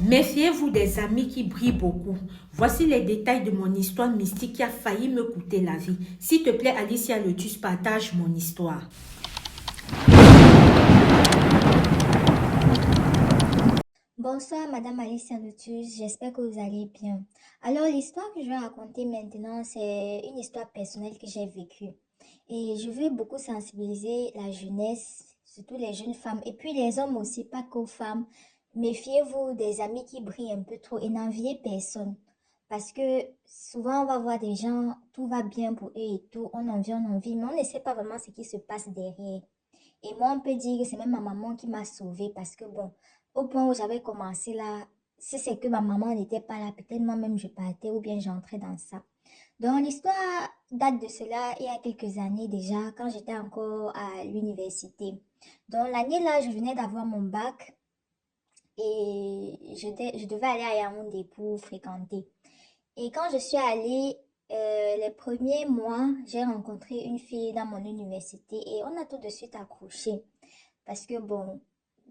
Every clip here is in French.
Méfiez-vous des amis qui brillent beaucoup. Voici les détails de mon histoire mystique qui a failli me coûter la vie. S'il te plaît, Alicia Lotus, partage mon histoire. Bonsoir Madame Alicia Lotus, j'espère que vous allez bien. Alors l'histoire que je vais raconter maintenant, c'est une histoire personnelle que j'ai vécue. Et je veux beaucoup sensibiliser la jeunesse, surtout les jeunes femmes, et puis les hommes aussi, pas qu'aux femmes. Méfiez-vous des amis qui brillent un peu trop et n'enviez personne. Parce que souvent on va voir des gens, tout va bien pour eux et tout, on envie, mais on ne sait pas vraiment ce qui se passe derrière. Et moi, on peut dire que c'est même ma maman qui m'a sauvée parce que bon, au point où j'avais commencé là, si c'est que ma maman n'était pas là, peut-être moi-même je partais ou bien j'entrais dans ça. Donc l'histoire date de cela il y a quelques années déjà, quand j'étais encore à l'université. Donc l'année là, je venais d'avoir mon bac et je devais aller à Yaoundé pour fréquenter. Et quand je suis allée, les premiers mois, j'ai rencontré une fille dans mon université et on a tout de suite accroché. Parce que bon,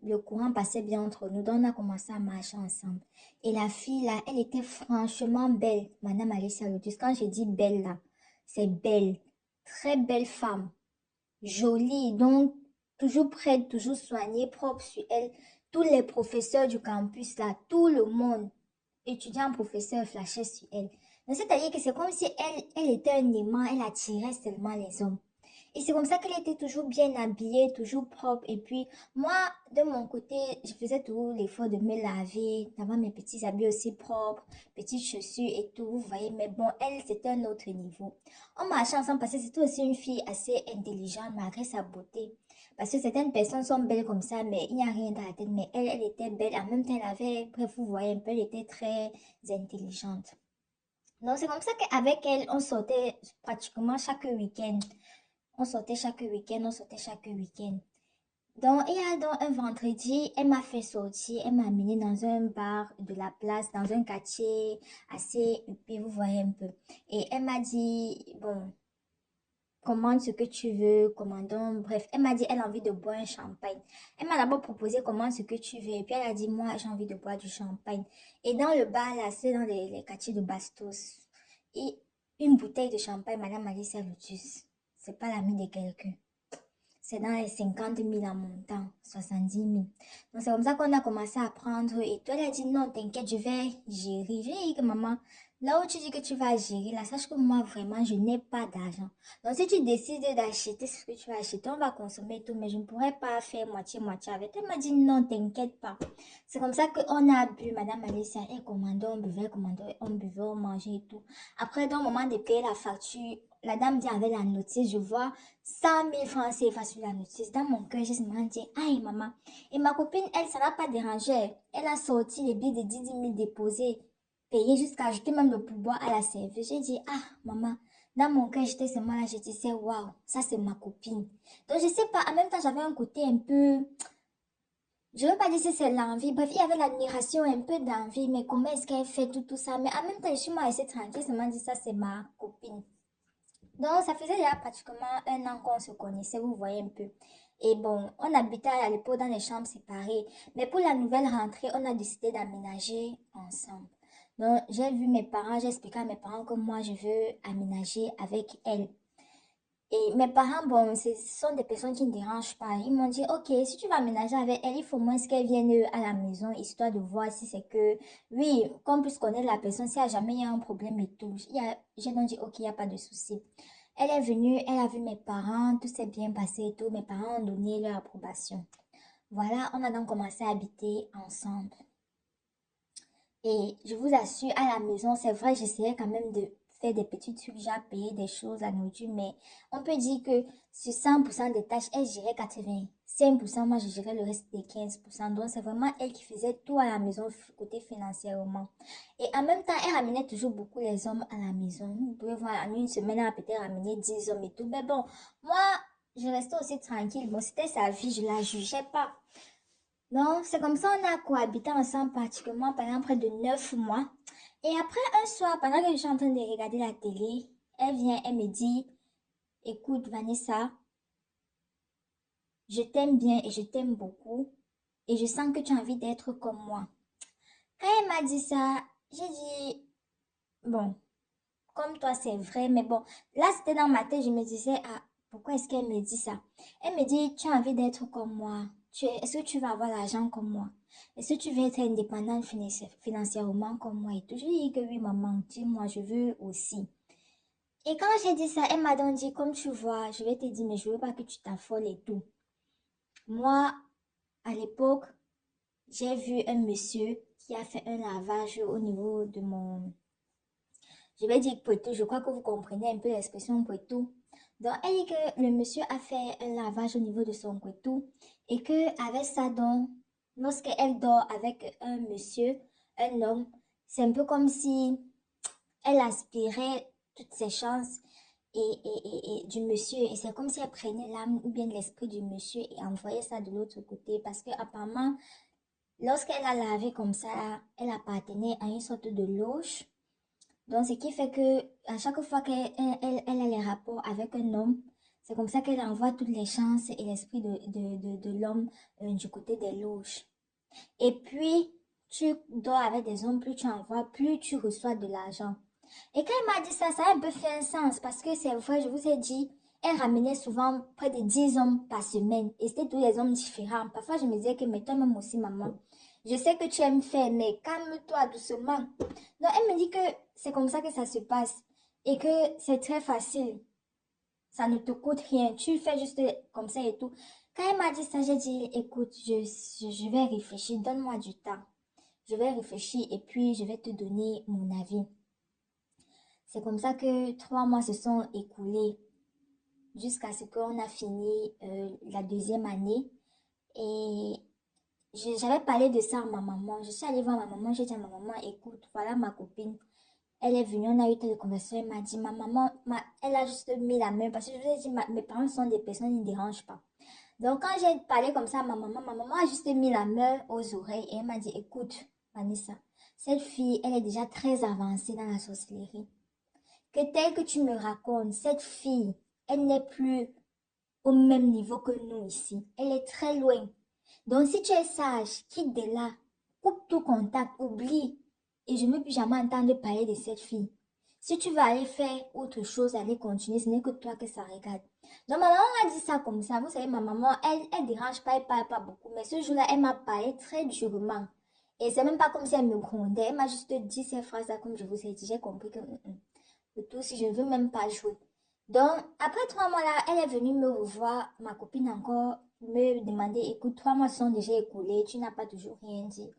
le courant passait bien entre nous, donc on a commencé à marcher ensemble. Et la fille là, elle était franchement belle, Madame Alicia Lotus. Quand je dis belle là, c'est belle, très belle femme, jolie, donc toujours prête, toujours soignée, propre sur elle. Tous les professeurs du campus là, tout le monde, étudiant, professeur, flashait sur elle. Donc c'est-à-dire que c'est comme si elle était un aimant, elle attirait seulement les hommes. Et c'est comme ça qu'elle était toujours bien habillée, toujours propre. Et puis, moi, de mon côté, je faisais toujours l'effort de me laver, d'avoir mes petits habits aussi propres, petites chaussures et tout, vous voyez. Mais bon, elle, c'était un autre niveau. On marchait ensemble parce que c'était aussi une fille assez intelligente, malgré sa beauté. Parce que certaines personnes sont belles comme ça, mais il n'y a rien dans la tête. Mais elle, elle était belle. En même temps, elle avait, bref, vous voyez un peu, elle était très intelligente. Donc, c'est comme ça qu'avec elle, on sortait pratiquement chaque week-end. On sortait chaque week-end. Donc, il y a donc un vendredi, elle m'a fait sortir, elle m'a amené dans un bar de la place, dans un quartier assez huppé, vous voyez un peu. Et elle m'a dit, bon, commande ce que tu veux, commandons, bref, elle m'a dit, elle a envie de boire un champagne. Elle m'a d'abord proposé commande ce que tu veux, et puis elle a dit, moi, j'ai envie de boire du champagne. Et dans le bar, là, c'est dans les quartiers de Bastos. Et une bouteille de champagne, Madame Alicia Lotus, c'est pas l'ami de quelqu'un. C'est dans les 50 000 en montant, 70 000. Donc c'est comme ça qu'on a commencé à prendre. Et toi, elle a dit non, t'inquiète, je vais gérer. J'ai dit que maman, là où tu dis que tu vas gérer, là, sache que moi, vraiment, je n'ai pas d'argent. Donc si tu décides d'acheter ce que tu vas acheter, on va consommer tout, mais je ne pourrais pas faire moitié-moitié avec. Elle m'a dit non, t'inquiète pas. C'est comme ça qu'on a bu, Madame Alicia, et commandait, on buvait, on mangeait et tout. Après, dans le moment de payer la facture, la dame dit avec la notice, je vois 100 000 francs CFA sur la notice. Dans mon cœur, j'ai seulement dit, aïe maman. Et ma copine, elle, ça n'a pas dérangé. Elle a sorti les billets de 10 000 déposés, payés jusqu'à ajouter même le pourboire à la service. J'ai dit, ah maman. Dans mon cœur, j'étais seulement là, je disais, waouh, ça c'est ma copine. Donc je sais pas, en même temps, j'avais un côté un peu, je veux pas dire si c'est l'envie, bref, il y avait l'admiration, un peu d'envie, mais comment est-ce qu'elle fait tout ça. Mais en même temps, je suis moi assez tranquille, seulement dit, ça c'est ma copine. Donc, ça faisait déjà pratiquement un an qu'on se connaissait, vous voyez un peu. Et bon, on habitait à l'époque dans des chambres séparées. Mais pour la nouvelle rentrée, on a décidé d'aménager ensemble. Donc, j'ai vu mes parents, j'ai expliqué à mes parents que moi, je veux aménager avec elle. Et mes parents, bon, ce sont des personnes qui ne dérangent pas. Ils m'ont dit, ok, si tu vas aménager avec elle, il faut moins qu'elle vienne à la maison, histoire de voir si c'est que, oui, qu'on puisse connaître la personne, s'il y a jamais il y a un problème et tout. J'ai donc dit, ok, il n'y a pas de souci. Elle est venue, elle a vu mes parents, tout s'est bien passé et tout. Mes parents ont donné leur approbation. Voilà, on a donc commencé à habiter ensemble. Et je vous assure, à la maison, c'est vrai, j'essayais quand même de faire des petits trucs, genre payer des choses, la nourriture, mais on peut dire que sur 100% des tâches, elle gérait 85%, moi je gérais le reste des 15%. Donc c'est vraiment elle qui faisait tout à la maison, côté financièrement. Et en même temps, elle ramenait toujours beaucoup les hommes à la maison. Vous pouvez voir, en une semaine, elle a peut-être ramené 10 hommes et tout. Mais bon, moi, je restais aussi tranquille. Bon, c'était sa vie, je la jugeais pas. Donc, c'est comme ça on a cohabité ensemble pratiquement pendant près de 9 mois. Et après, un soir, pendant que je suis en train de regarder la télé, elle vient, elle me dit, écoute, Vanessa, je t'aime bien et je t'aime beaucoup. Et je sens que tu as envie d'être comme moi. Quand m'a dit ça, j'ai dit, bon, comme toi, c'est vrai, mais bon, là, c'était dans ma tête, je me disais, ah, pourquoi est-ce qu'elle me dit ça? Elle me dit, tu as envie d'être comme moi. Est-ce que tu vas avoir l'argent comme moi? Est-ce que tu veux être indépendante financièrement comme moi? Et tout. Je lui ai dit que oui, maman, dis-moi, je veux aussi. Et quand j'ai dit ça, elle m'a donc dit, comme tu vois, je vais te dire, mais je veux pas que tu t'affoles et tout. Moi, à l'époque, j'ai vu un monsieur qui a fait un lavage au niveau de mon, je vais dire poitou, je crois que vous comprenez un peu l'expression poitou. Donc, elle dit que le monsieur a fait un lavage au niveau de son poitou et que avec ça, donc, lorsqu'elle dort avec un monsieur, un homme, c'est un peu comme si elle aspirait toutes ses chances et du monsieur. Et c'est comme si elle prenait l'âme ou bien l'esprit du monsieur et envoyait ça de l'autre côté. Parce que apparemment, lorsqu'elle a lavé comme ça, elle appartenait à une sorte de loge. Donc, ce qui fait que à chaque fois qu'elle a les rapports avec un homme, c'est comme ça qu'elle envoie toutes les chances et l'esprit de l'homme du côté des loges. Et puis, tu dors avec des hommes, plus tu envoies, plus tu reçois de l'argent. Et quand elle m'a dit ça, ça a un peu fait un sens parce que c'est vrai, je vous ai dit, elle ramenait souvent près de 10 hommes par semaine et c'était tous les hommes différents. Parfois, je me disais que, mais toi-même aussi, maman, je sais que tu aimes faire, mais calme-toi doucement. Donc, elle me dit que c'est comme ça que ça se passe et que c'est très facile. Ça ne te coûte rien. Tu fais juste comme ça et tout. Quand elle m'a dit ça, j'ai dit, écoute, je vais réfléchir. Donne-moi du temps. Je vais réfléchir et puis je vais te donner mon avis. C'est comme ça que 3 mois se sont écoulés jusqu'à ce qu'on a fini la deuxième année. Et j'avais parlé de ça à ma maman. Je suis allée voir ma maman. J'ai dit à ma maman, écoute, voilà ma copine. Elle est venue, on a eu telle conversation. Elle m'a dit, ma maman, elle a juste mis la main parce que je vous ai dit, mes parents sont des personnes, ils ne dérangent pas. Donc, quand j'ai parlé comme ça à ma maman a juste mis la main aux oreilles et elle m'a dit, écoute, Vanessa, cette fille, elle est déjà très avancée dans la sorcellerie. Que telle que tu me racontes, cette fille, elle n'est plus au même niveau que nous ici. Elle est très loin. Donc, si tu es sage, quitte de là, coupe tout contact, oublie. Et je ne veux plus jamais entendre parler de cette fille. Si tu vas aller faire autre chose, aller continuer, ce n'est que toi que ça regarde. Donc, ma maman m'a dit ça comme ça. Vous savez, ma maman, elle dérange pas, elle parle pas beaucoup. Mais ce jour-là, elle m'a parlé très durement. Et c'est même pas comme si elle me grondait. Elle m'a juste dit ces phrases-là, comme je vous ai dit. J'ai compris que, le tout, si je ne veux même pas jouer. Donc, après 3 mois là, elle est venue me revoir, ma copine encore, me demander, écoute, 3 mois sont déjà écoulés, tu n'as pas toujours rien dit.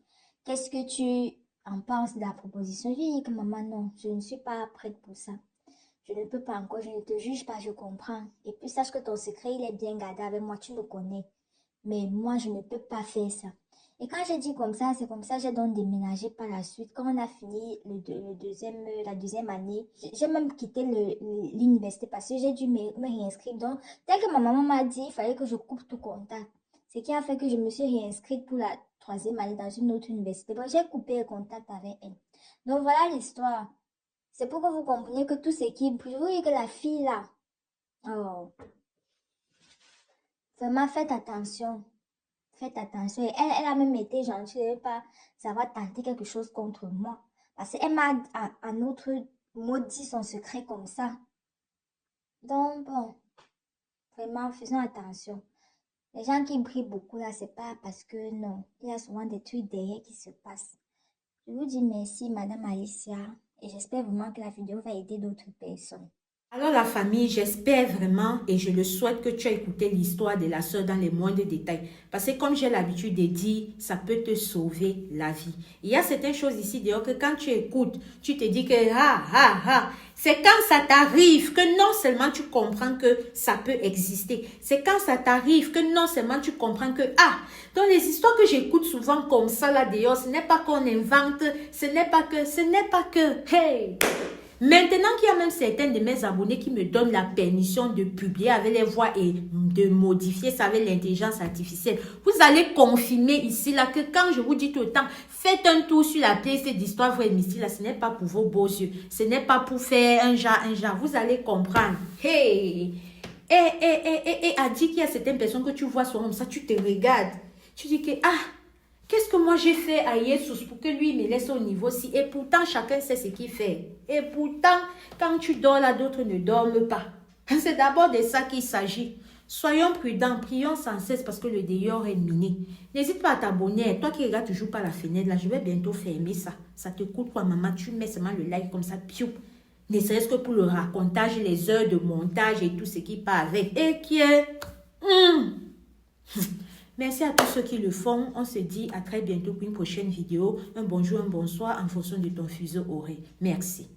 Qu'est-ce que tu en penses de la proposition? Je lui ai dit que maman, non, je ne suis pas prête pour ça. Je ne peux pas encore, je ne te juge pas, je comprends. Et puis sache que ton secret, il est bien gardé avec moi, tu me connais. Mais moi, je ne peux pas faire ça. Et quand j'ai dit comme ça, c'est comme ça, j'ai donc déménagé par la suite. Quand on a fini la deuxième année, j'ai même quitté l'université parce que j'ai dû me réinscrire. Donc, tel que ma maman m'a dit, il fallait que je coupe tout contact. Ce qui a fait que je me suis réinscrite pour la troisième année dans une autre université. Bon, j'ai coupé le contact avec elle. Donc, voilà l'histoire. C'est pour que vous compreniez que tout s'équilibre. Je vous dis que la fille là, oh, vraiment faites attention. Faites attention. Et elle a même été gentille. Elle ne veut pas savoir tenter quelque chose contre moi. Parce qu'elle m'a, en autre maudit son secret comme ça. Donc, bon, vraiment, faisons attention. Les gens qui brillent beaucoup là, c'est pas parce que non. Il y a souvent des trucs derrière qui se passent. Je vous dis merci, Madame Alicia. Et j'espère vraiment que la vidéo va aider d'autres personnes. Alors la famille, j'espère vraiment et je le souhaite que tu as écouté l'histoire de la sœur dans les moindres détails. Parce que comme j'ai l'habitude de dire, ça peut te sauver la vie. Il y a certaines choses ici dehors que quand tu écoutes, tu te dis que c'est quand ça t'arrive que non seulement tu comprends que ça peut exister. C'est quand ça t'arrive que non seulement tu comprends que dans les histoires que j'écoute souvent comme ça là dehors, ce n'est pas qu'on invente, ce n'est pas que, hey! Maintenant qu'il y a même certains de mes abonnés qui me donnent la permission de publier avec les voix et de modifier ça avec l'intelligence artificielle, vous allez confirmer ici là que quand je vous dis tout le temps, faites un tour sur la playlist d'histoire vraie mystique là, ce n'est pas pour vos beaux yeux, ce n'est pas pour faire un genre, vous allez comprendre. Hey! A dit qu'il y a certaines personnes que tu vois souvent comme ça, tu te regardes, tu dis que Qu'est-ce que moi j'ai fait à Jesus pour que lui me laisse au niveau-ci? Et pourtant, chacun sait ce qu'il fait. Et pourtant, quand tu dors là, d'autres ne dorment pas. C'est d'abord de ça qu'il s'agit. Soyons prudents, prions sans cesse parce que le dehors est miné. N'hésite pas à t'abonner. Toi qui regardes toujours par la fenêtre, là, je vais bientôt fermer ça. Ça te coûte quoi, maman? Tu mets seulement le like comme ça, piou. Ne serait-ce que pour le racontage, les heures de montage et tout ce qui part avec. Et qui est... Merci à tous ceux qui le font. On se dit à très bientôt pour une prochaine vidéo. Un bonjour, un bonsoir en fonction de ton fuseau horaire. Merci.